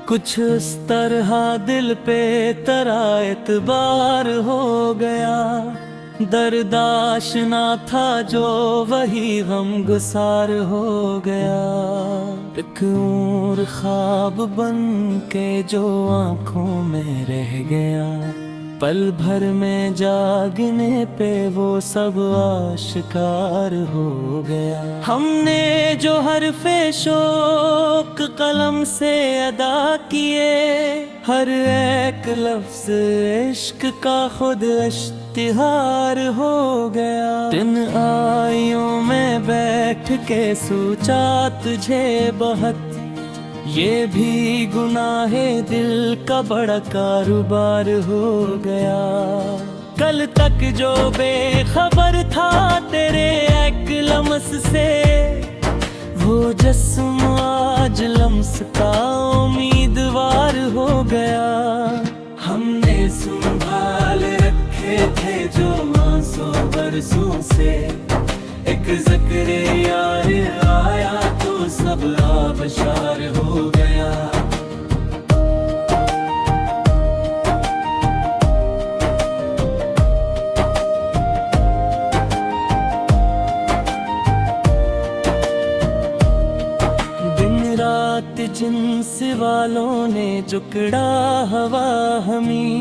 कुछ इस तरह दिल पे तेरा एतबार हो गया, दर्दाशना था जो वही गमगुसार हो गया। एक और ख्वाब बन के जो आंखों में रह गया, पल भर में जागने पे वो सब आश्कार हो गया। हमने जो हरफे शौक कलम से अदा किए, हर एक लफ्ज इश्क का खुद इश्तिहार हो गया। दिन आइयों में बैठ के सोचा तुझे बहुत, ये भी गुनाहे दिल का बड़ा कारोबार हो गया। कल तक जो बेखबर था तेरे एक लम्स से, वो जिस्म आज लम्स का उम्मीदवार हो गया। हमने संभाल रखे थे जो आंसू बरसों से, एक ज़िक्र यार आया तो सब आबशार हो गया। दिन रात जिन वालों ने जुकड़ा हवा हमी,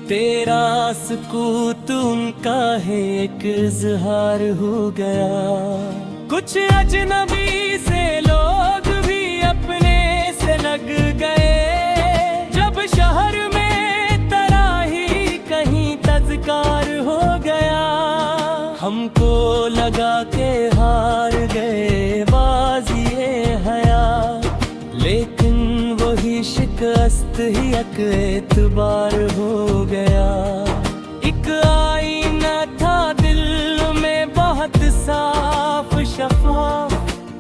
तेरा सुकूत उनका है एक इज़हार हो गया। कुछ अजनबी से लोग भी अपने से लग गए, जब शहर में तराही कहीं तज़कार हो गया। हमको लगा के हार गए बाज़िए हया, लेकिन वही शिकस्त ही एक एतबार हो गया। एक आईना था दिल में बहुत साफ शफाफ,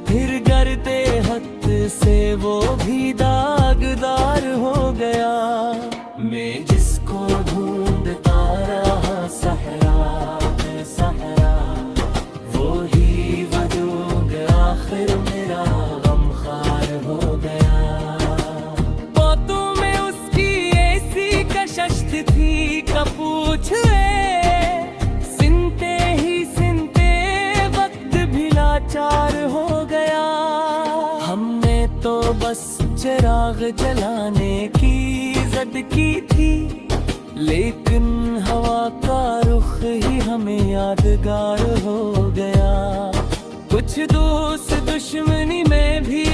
फिर करते हद से वो भी दागदार हो गया। मैं जिसको ढूंढता रहा सहरा में सहरा, वो ही वजूद आखिर मेरा गमखार हो गया। बातों में उसकी ऐसी कशिश थी कपूछ सिनते ही सिनते वक्त भी लाचार हो गया। हमने तो बस चिराग जलाने की जिद की थी, लेकिन हवा का रुख ही हमें यादगार हो गया। कुछ दोस्त दुश्मनी में भी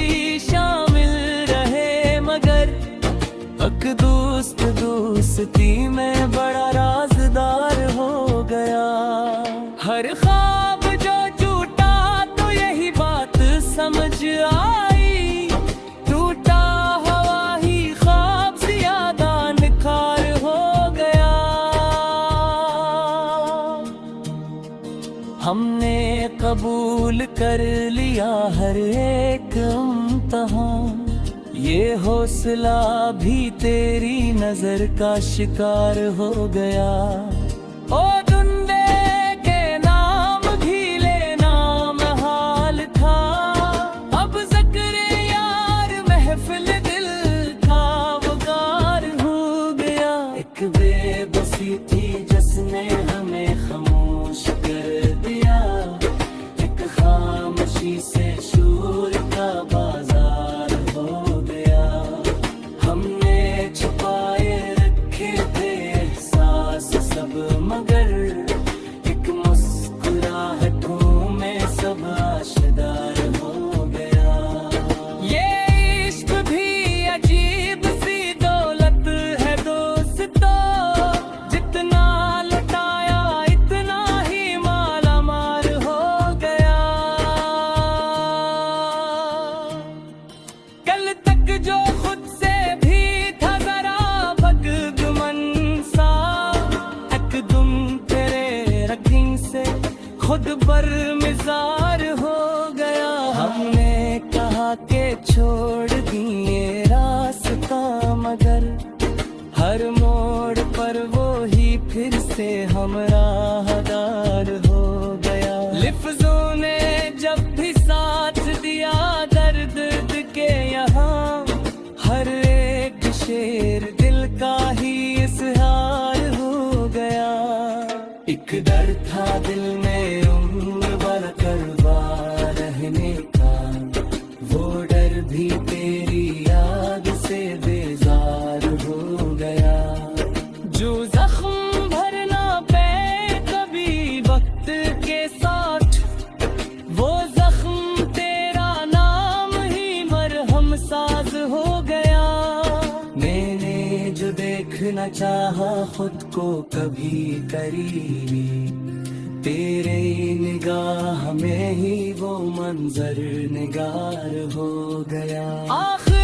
शामिल रहे, मगर एक दोस्त दोस्ती में बड़ा राजदार हो गया। हर ख्वाब जो टूटा तो यही बात समझ आई, टूटा हवा ही ख्वाब ज्यादा निखार हो गया। हमने कबूल कर लिया हर एक इम्तिहान, ये हौसला भी तेरी नजर का शिकार हो गया। ओ दुंदे के नाम घीले नाम हाल था, अब ज़िक्र यार महफिल दिल का वकार हो गया। एक बेबसी थी जिसने हमें खामोश कर दिया, एक खामोशी से शूर का बाजार हो गया। हमने छुपाए रखे थे एहसास सब, मगर एक मुस्कुराहटों में सब आशदार हो गया। ये इश्क भी अजीब सी दौलत है दोस्तों, जितना लुटाया इतना ही माला माल हो गया। कल तक जो खुद से भी था जरा भगदमन सा, एकदम तेरे रखीं से खुद बर्मिज़ार हो गया। हमने कहा के छोड़ दिए रास्ता, मगर हर मोड़ शेर दिल का ही इजहार हो गया। एक डर था दिल में उम्र भर करवा रहने का, वो डर भी तेरी याद से बेजार हो गया। जो जख्म भरना पे कभी वक्त के साथ, वो जख्म तेरा नाम ही मरहम साज हो गया। मैंने जो देखना चाहा खुद को कभी करीबी, तेरे निगाह में ही वो मंजर निगार हो गया। आखिर